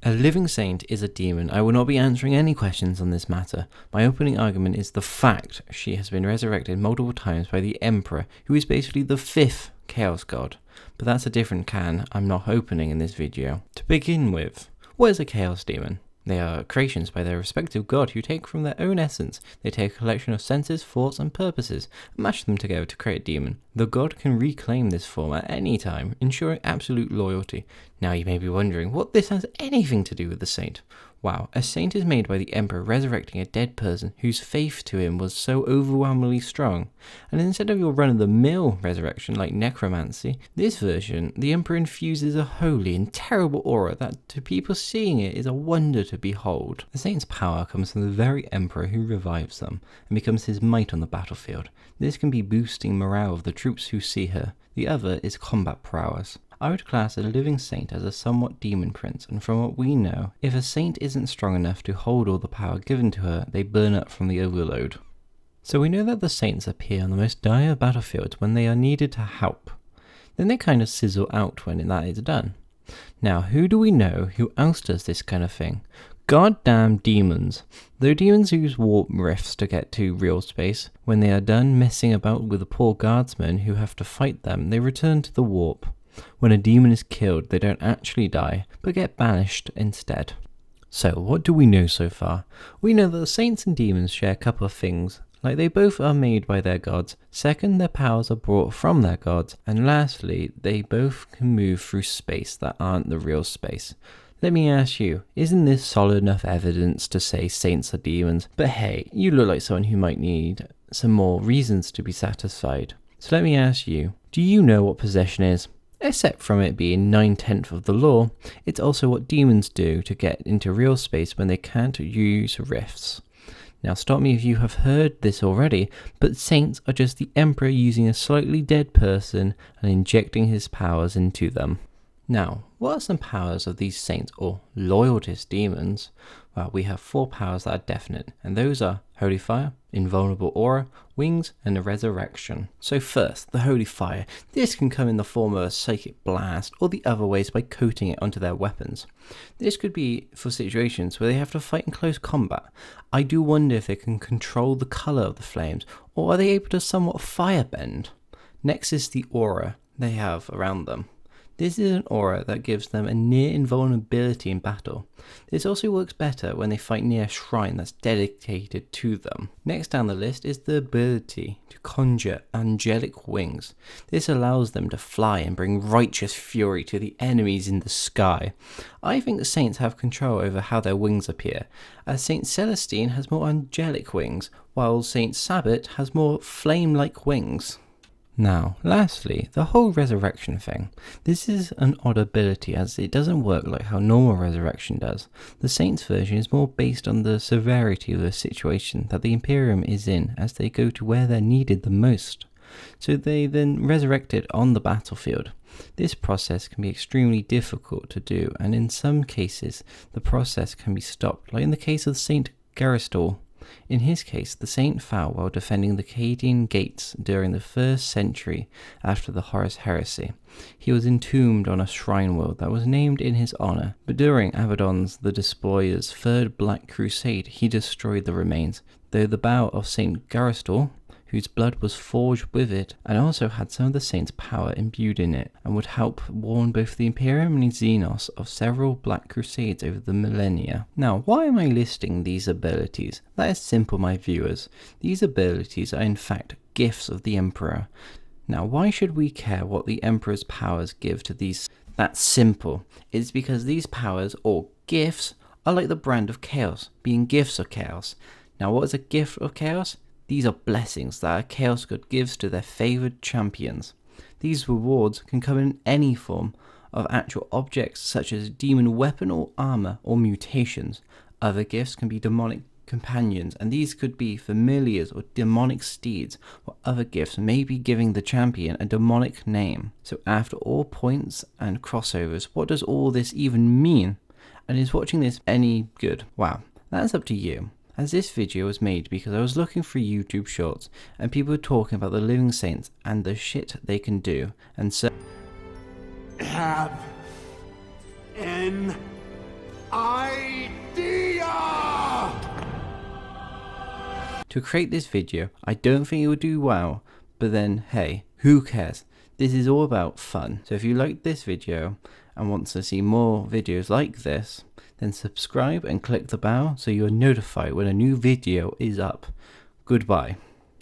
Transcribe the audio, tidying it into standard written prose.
A living saint is a demon. I will not be answering any questions on this matter. My opening argument is the fact she has been resurrected multiple times by the Emperor, who is basically the 5th Chaos God. But that's a different can I'm not opening in this video. To begin with, what is a Chaos Demon? They are creations by their respective god who take from their own essence. They take a collection of senses, thoughts and purposes and mash them together to create a demon. The god can reclaim this form at any time, ensuring absolute loyalty. Now you may be wondering what this has anything to do with the saint. Wow, a saint is made by the emperor resurrecting a dead person whose faith to him was so overwhelmingly strong. And instead of your run-of-the-mill resurrection like necromancy, this version, the emperor infuses a holy and terrible aura that to people seeing it is a wonder to behold. The saint's power comes from the very emperor who revives them and becomes his might on the battlefield. This can be boosting morale of the troops who see her. The other is combat prowess. I would class a living saint as a somewhat demon prince, and from what we know, if a saint isn't strong enough to hold all the power given to her, they burn up from the overload. So we know that the saints appear on the most dire battlefields when they are needed to help. Then they kind of sizzle out when that is done. Now, who do we know who else does this kind of thing? Goddamn demons. Though demons use warp rifts to get to real space, when they are done messing about with the poor guardsmen who have to fight them, they return to the warp. When a demon is killed, they don't actually die, but get banished instead. So, what do we know so far? We know that the saints and demons share a couple of things, like they both are made by their gods, second, their powers are brought from their gods, and lastly, they both can move through space that aren't the real space. Let me ask you, isn't this solid enough evidence to say saints are demons? But hey, you look like someone who might need some more reasons to be satisfied. So let me ask you, do you know what possession is? Except from it being 9/10 of the law, it's also what demons do to get into real space when they can't use rifts. Now stop me if you have heard this already, but saints are just the emperor using a slightly dead person and injecting his powers into them. Now, what are some powers of these saints or loyalist demons? Well, we have 4 powers that are definite, and those are Holy Fire, Invulnerable Aura, Wings, and a Resurrection. So first, the Holy Fire. This can come in the form of a psychic blast, or the other ways by coating it onto their weapons. This could be for situations where they have to fight in close combat. I do wonder if they can control the colour of the flames, or are they able to somewhat firebend? Next is the aura they have around them. This is an aura that gives them a near invulnerability in battle. This also works better when they fight near a shrine that's dedicated to them. Next down the list is the ability to conjure angelic wings. This allows them to fly and bring righteous fury to the enemies in the sky. I think the saints have control over how their wings appear, as Saint Celestine has more angelic wings, while Saint Sabbat has more flame-like wings. Now, lastly, the whole resurrection thing. This is an odd ability as it doesn't work like how normal resurrection does. The Saints version is more based on the severity of the situation that the Imperium is in as they go to where they're needed the most. So they then resurrected on the battlefield. This process can be extremely difficult to do, and in some cases the process can be stopped, like in the case of Saint Garistol. In his case, the saint fell while defending the Cadian gates during the 1st century after the Horus heresy. He was entombed on a shrine world that was named in his honour, but during Abaddon's the Despoiler's 3rd Black Crusade he destroyed the remains, though the bow of Saint Garistol, whose blood was forged with it, and also had some of the saint's power imbued in it, and would help warn both the Imperium and Xenos of several Black Crusades over the millennia. Now, why am I listing these abilities? That is simple, my viewers. These abilities are in fact gifts of the Emperor. Now, why should we care what the Emperor's powers give to these? That's simple. It's because these powers, or gifts, are like the brand of chaos, being gifts of chaos. Now, what is a gift of chaos? These are blessings that a Chaos God gives to their favoured champions. These rewards can come in any form of actual objects such as demon weapon or armour or mutations. Other gifts can be demonic companions, and these could be familiars or demonic steeds, or other gifts may be giving the champion a demonic name. So after all points and crossovers, what does all this even mean? And is watching this any good? Wow, that's up to you. As this video was made because I was looking for YouTube shorts and people were talking about the living saints and the shit they can do, and so have an to create this video. I don't think it would do well, but then hey, who cares? This is all about fun. So if you liked this video and want to see more videos like this, then subscribe and click the bell so you're notified when a new video is up. Goodbye.